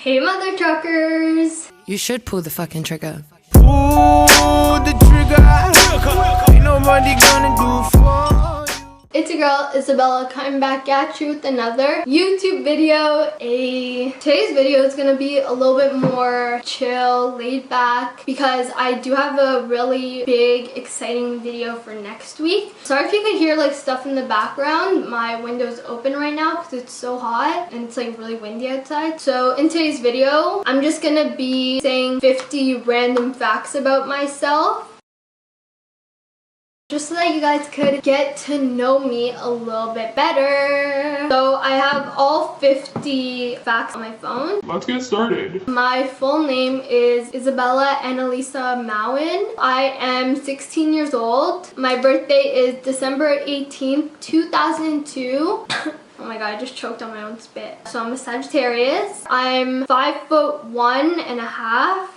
Hey mother truckers! You should pull the fucking trigger. Pull the trigger. Ain't nobody gonna do for you. It's your girl Isabella coming back at you with another YouTube video. Today's video is gonna be a little bit more chill, laid back, because I do have a really big, exciting video for next week. Sorry if you could hear like stuff in the background. My window's open right now because it's so hot and it's like really windy outside. So in today's video, I'm just gonna be saying 50 random facts about myself, just so that you guys could get to know me a little bit better. So I have all 50 facts on my phone. Let's get started. My full name is Isabella Annalisa Mowen. I am 16 years old. My birthday is December 18th, 2002. Oh my god, I just choked on my own spit. So I'm a Sagittarius. I'm 5'1.5".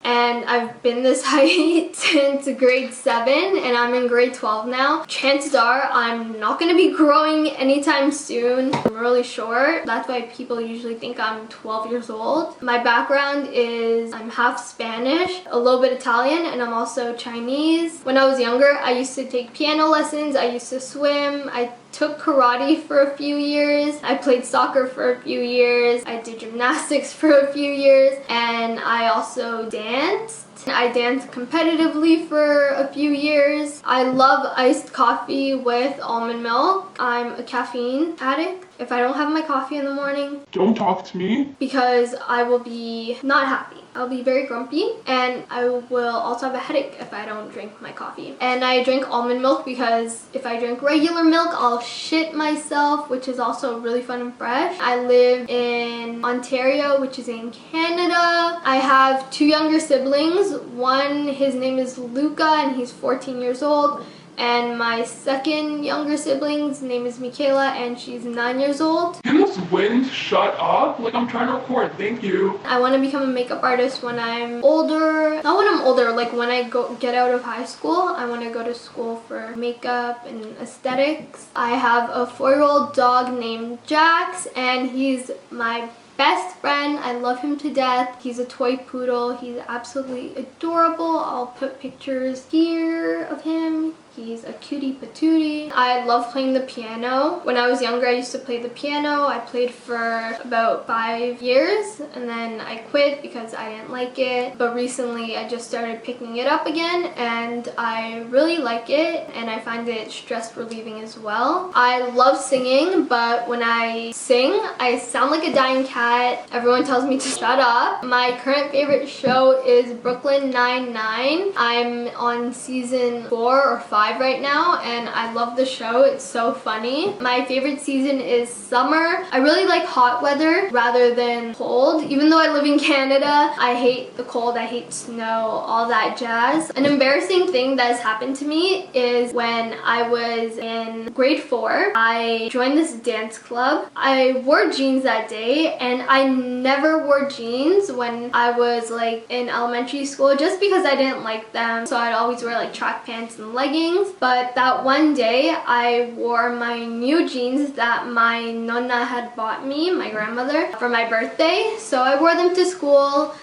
And I've been this height since grade 7 and I'm in grade 12 now. Chances are I'm not going to be growing anytime soon. I'm really short. That's why people usually think I'm 12 years old. My background is I'm half Spanish, a little bit Italian, and I'm also Chinese. When I was younger, I used to take piano lessons. I used to swim. I took karate for a few years. I played soccer for a few years. I did gymnastics for a few years, and I also danced. I danced competitively for a few years. I love iced coffee with almond milk. I'm a caffeine addict. If I don't have my coffee in the morning, Don't talk to me. because I will be not happy. I'll be very grumpy, and I will also have a headache if I don't drink my coffee. And I drink almond milk because if I drink regular milk, I'll shit myself, which is also really fun and fresh. I live in Ontario, which is in Canada. I have 2 younger siblings. One, his name is Luca, and he's 14 years old. And my second younger sibling's name is Michaela, and she's 9 years old. Can this wind shut up? Like, I'm trying to record. Thank you. I want to become a makeup artist when I'm older. Not when I'm older, like when I get out of high school. I want to go to school for makeup and aesthetics. I have a 4-year-old dog named Jax, and he's my best friend. I love him to death. He's a toy poodle. He's absolutely adorable. I'll put pictures here of him. He's a cutie patootie. I love playing the piano. When I was younger, I used to play the piano. I played for about 5 years, and then I quit because I didn't like it. But recently, I just started picking it up again, and I really like it, and I find it stress relieving as well. I love singing, but when I sing, I sound like a dying cat. Everyone tells me to shut up. My current favorite show is Brooklyn Nine-Nine. I'm on season 4 or 5 right now, and I love the show. It's so funny. My favorite season is summer. I really like hot weather rather than cold. Even though I live in Canada, I hate the cold, I hate snow, all that jazz. An embarrassing thing that has happened to me is when I was in grade 4, I joined this dance club. I wore jeans that day, and I never wore jeans when I was like in elementary school just because I didn't like them. So I'd always wear like track pants and leggings. But that one day, I wore my new jeans that my nonna had bought me, my grandmother, for my birthday. So I wore them to school,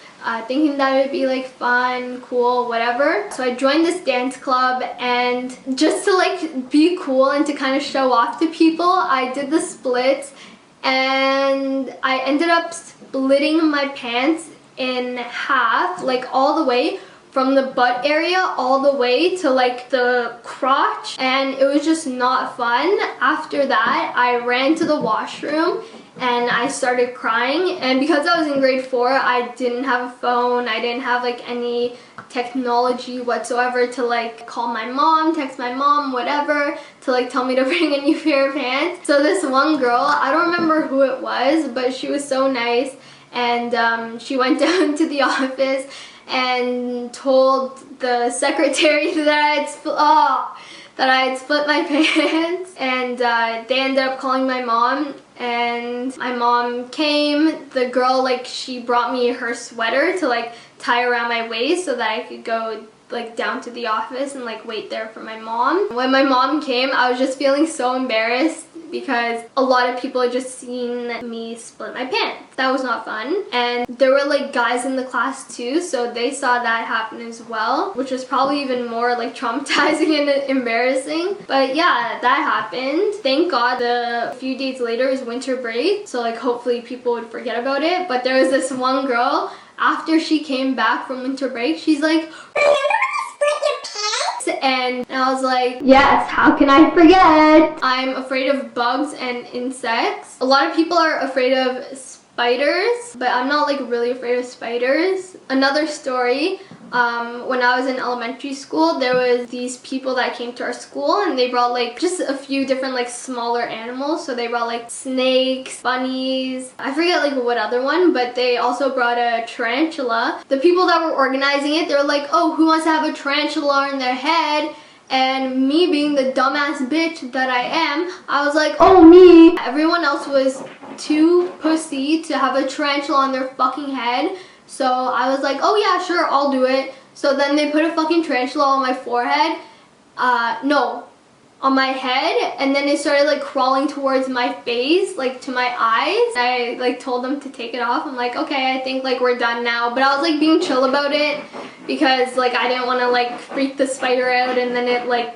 thinking that it would be like fun, cool, whatever. So I joined this dance club, and just to like be cool and to kind of show off to people, I did the splits, and I ended up splitting my pants in half, like all the way from the butt area all the way to like the crotch, and it was just not fun. After that, I ran to the washroom and I started crying, and because I was in grade 4, I didn't have a phone, I didn't have like any technology whatsoever to like call my mom, text my mom, whatever, to like tell me to bring a new pair of pants. So this one girl, I don't remember who it was, but she was so nice, and she went down to the office and told the secretary that I had split my pants, and they ended up calling my mom, and my mom came. The girl, like, she brought me her sweater to like tie around my waist so that I could go like down to the office and like wait there for my mom. When my mom came, I was just feeling so embarrassed because a lot of people had just seen me split my pants. That was not fun. And there were like guys in the class too, so they saw that happen as well, which was probably even more like traumatizing and embarrassing. But yeah, that happened. Thank God a few days later was winter break, so like hopefully people would forget about it. But there was this one girl, after she came back from winter break, she's like, and I was like, yes, how can I forget? I'm afraid of bugs and insects. A lot of people are afraid of spiders, but I'm not like really afraid of spiders. Another story, when I was in elementary school, there was these people that came to our school and they brought like just a few different like smaller animals. So they brought like snakes, bunnies, I forget like what other one, but they also brought a tarantula. The people that were organizing it, they were like, oh, who wants to have a tarantula in their head? And me being the dumbass bitch that I am, I was like, oh, me. Everyone else was too pussy to have a tarantula on their fucking head. So I was like, oh yeah, sure, I'll do it. So then they put a fucking tarantula on my forehead. No, on my head. And then it started like crawling towards my face, like to my eyes. I like told them to take it off. I'm like, okay, I think like we're done now. But I was like being chill about it because like I didn't want to like freak the spider out and then it like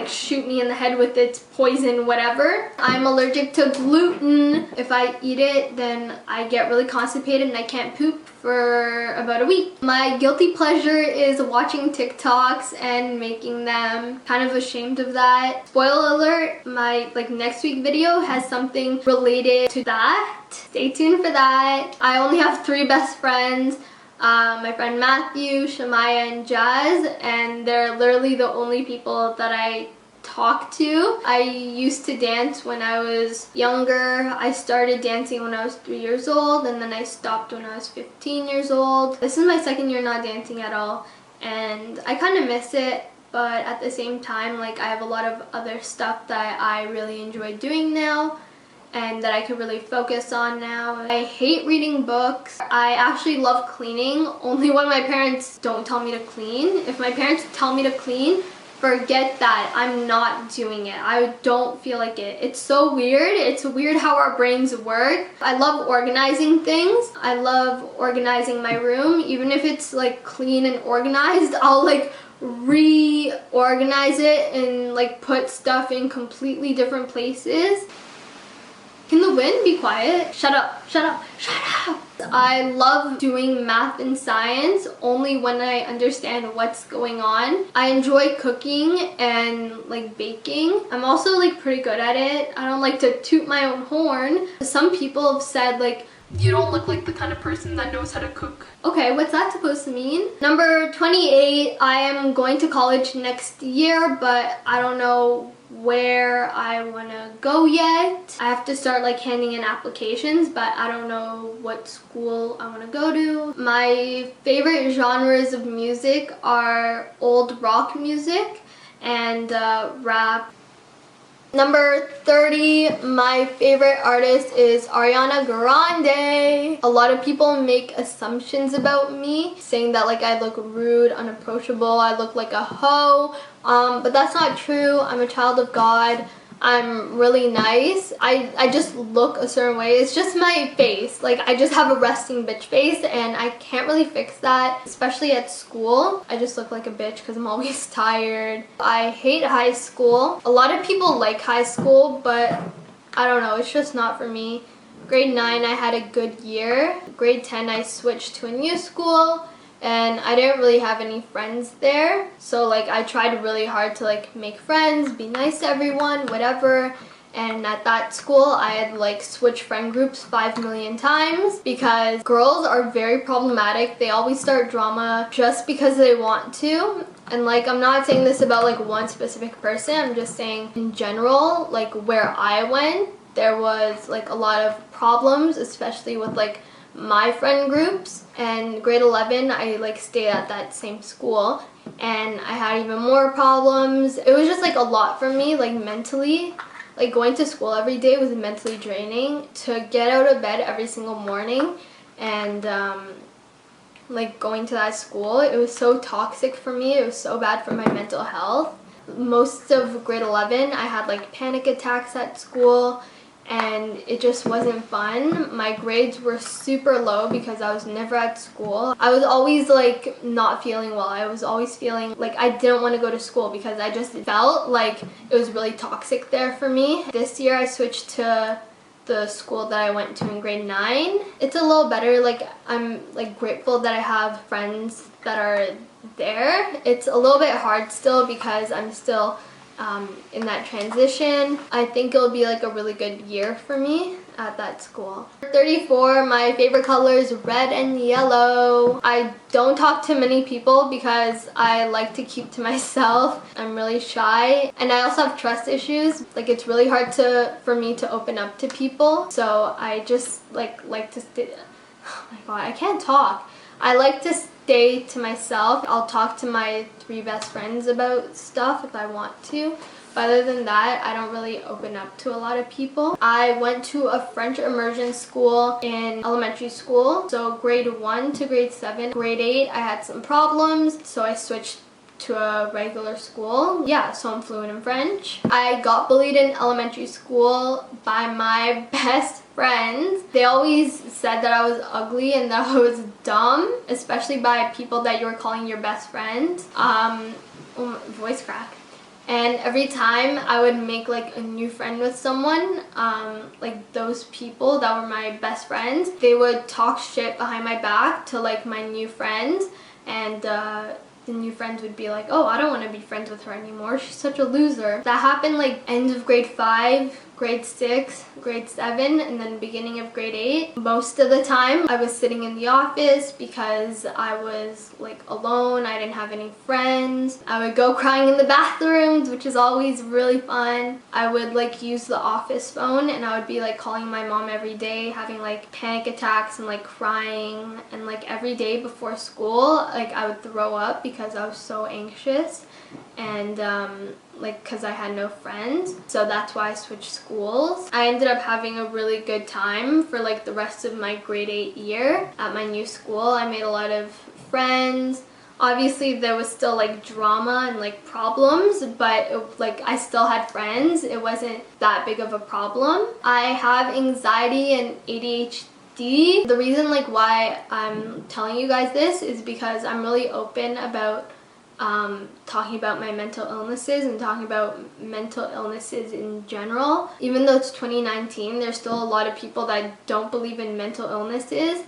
shoot me in the head with its poison, whatever. I'm allergic to gluten. If I eat it, then I get really constipated and I can't poop for about a week. My guilty pleasure is watching TikToks and making them. Kind of ashamed of that. Spoiler alert, my like next week video has something related to that. Stay tuned for that. I only have 3 best friends. My friend Matthew, Shamaya, and Jazz, and they're literally the only people that I talk to. I used to dance when I was younger. I started dancing when I was 3 years old, and then I stopped when I was 15 years old. This is my 2nd year not dancing at all, and I kind of miss it, but at the same time, like I have a lot of other stuff that I really enjoy doing now and that I can really focus on now. I hate reading books. I actually love cleaning, only when my parents don't tell me to clean. If my parents tell me to clean, forget that. I'm not doing it. I don't feel like it. It's so weird. It's weird how our brains work. I love organizing things. I love organizing my room. Even if it's like clean and organized, I'll like reorganize it and like put stuff in completely different places. Can the wind be quiet? Shut up, shut up, shut up! I love doing math and science only when I understand what's going on. I enjoy cooking and like baking. I'm also like pretty good at it. I don't like to toot my own horn. Some people have said like, you don't look like the kind of person that knows how to cook. Okay, what's that supposed to mean? Number 28, I am going to college next year, but I don't know where I want to go yet. I have to start like handing in applications, but I don't know what school I want to go to. My favorite genres of music are old rock music and rap. Number 30, my favorite artist is Ariana Grande. A lot of people make assumptions about me, saying that like I look rude, unapproachable, I look like a hoe, but that's not true. I'm a child of God. I'm really nice. I just look a certain way. It's just my face. Like I just have a resting bitch face and I can't really fix that, especially at school. I just look like a bitch because I'm always tired. I hate high school. A lot of people like high school, but I don't know, it's just not for me. Grade 9 I had a good year. Grade 10 I switched to a new school and I didn't really have any friends there. So like I tried really hard to like make friends, be nice to everyone, whatever. And at that school I had like switched friend groups 5 million times because girls are very problematic. They always start drama just because they want to. And like I'm not saying this about like one specific person, I'm just saying in general, like where I went, there was like a lot of problems, especially with like my friend groups. And grade 11 I like stayed at that same school and I had even more problems. It was just like a lot for me, like mentally. Like going to school every day was mentally draining. To get out of bed every single morning and like going to that school. It was so toxic for me. It was so bad for my mental health. Most of grade 11 I had like panic attacks at school, and it just wasn't fun. My grades were super low because I was never at school. I was always like not feeling well. I was always feeling like I didn't want to go to school because I just felt like it was really toxic there for me. This year I switched to the school that I went to in grade 9. It's a little better. Like, I'm like grateful that I have friends that are there. It's a little bit hard still because I'm still in that transition. I think it'll be like a really good year for me at that school. 34, my favorite color is red and yellow. I don't talk to many people because I like to keep to myself. I'm really shy, and I also have trust issues. Like, it's really hard for me to open up to people, so I just like to stay. Oh my god, I can't talk. I like to stay to myself. I'll talk to my 3 best friends about stuff if I want to. But other than that, I don't really open up to a lot of people. I went to a French immersion school in elementary school. So grade 1 to grade 7. Grade 8, I had some problems, so I switched to a regular school. Yeah, so I'm fluent in French. I got bullied in elementary school by my best friends. They always said that I was ugly and that I was dumb, especially by people that you were calling your best friend. Voice crack. And every time I would make like a new friend with someone, like those people that were my best friends, they would talk shit behind my back to like my new friends, and the new friends would be like, oh, I don't want to be friends with her anymore. She's such a loser. That happened like end of grade 5, grade 6, grade 7, and then beginning of grade 8. Most of the time I was sitting in the office because I was like alone. I didn't have any friends. I would go crying in the bathrooms, which is always really fun. I would like use the office phone, and I would be like calling my mom every day, having like panic attacks and like crying, and like every day before school like I would throw up because I was so anxious, and like because I had no friends. So that's why I switched schools. I ended up having a really good time for like the rest of my grade 8 year at my new school. I made a lot of friends. Obviously there was still like drama and like problems, but like I still had friends. It wasn't that big of a problem. I have anxiety and ADHD. The reason like why I'm telling you guys this is because I'm really open about talking about my mental illnesses and talking about mental illnesses in general. Even though it's 2019, there's still a lot of people that don't believe in mental illnesses,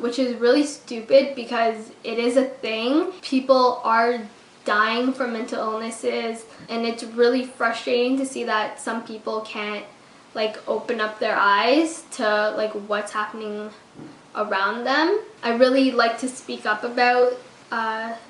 which is really stupid because it is a thing. People are dying from mental illnesses, and it's really frustrating to see that some people can't like open up their eyes to like what's happening around them. I really like to speak up about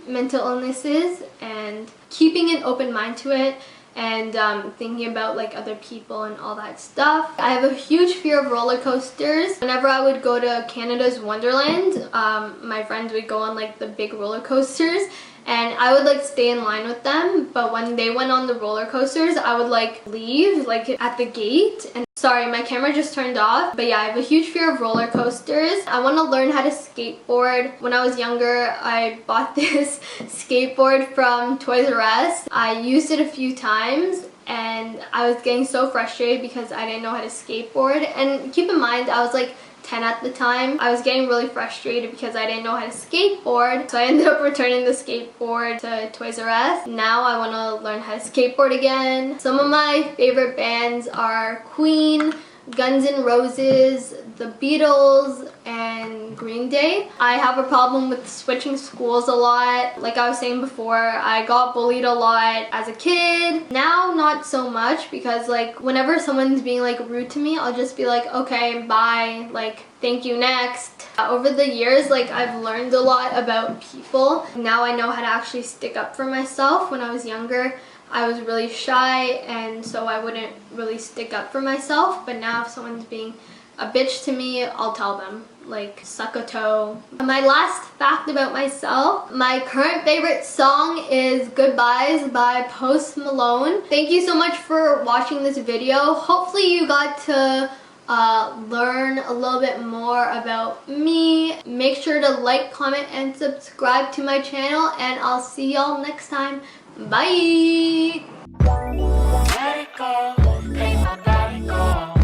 mental illnesses and keeping an open mind to it, and thinking about like other people and all that stuff. I have a huge fear of roller coasters. Whenever I would go to Canada's Wonderland, my friends would go on like the big roller coasters, and I would like stay in line with them, but when they went on the roller coasters, I would like leave like at the gate. And sorry, my camera just turned off. But yeah, I have a huge fear of roller coasters. I want to learn how to skateboard. When I was younger, I bought this skateboard from Toys R Us. I used it a few times, and I was getting so frustrated because I didn't know how to skateboard. And keep in mind, I was like 10 at the time. I was getting really frustrated because I didn't know how to skateboard, so I ended up returning the skateboard to Toys R Us. Now I want to learn how to skateboard again. Some of my favorite bands are Queen, Guns N' Roses, The Beatles, and Green Day. I have a problem with switching schools a lot. Like I was saying before, I got bullied a lot as a kid. Now not so much, because like whenever someone's being like rude to me, I'll just be like, okay, bye, like thank you, next. Over the years, like I've learned a lot about people. Now I know how to actually stick up for myself. When I was younger, I was really shy, and so I wouldn't really stick up for myself. But now if someone's being a bitch to me, I'll tell them, like suck a toe. My last fact about myself, my current favorite song is Goodbyes by Post Malone. Thank you so much for watching this video. Hopefully you got to learn a little bit more about me. Make sure to like, comment, and subscribe to my channel, and I'll see y'all next time. Bye! Let it go, make my body go,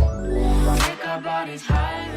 make our bodies high.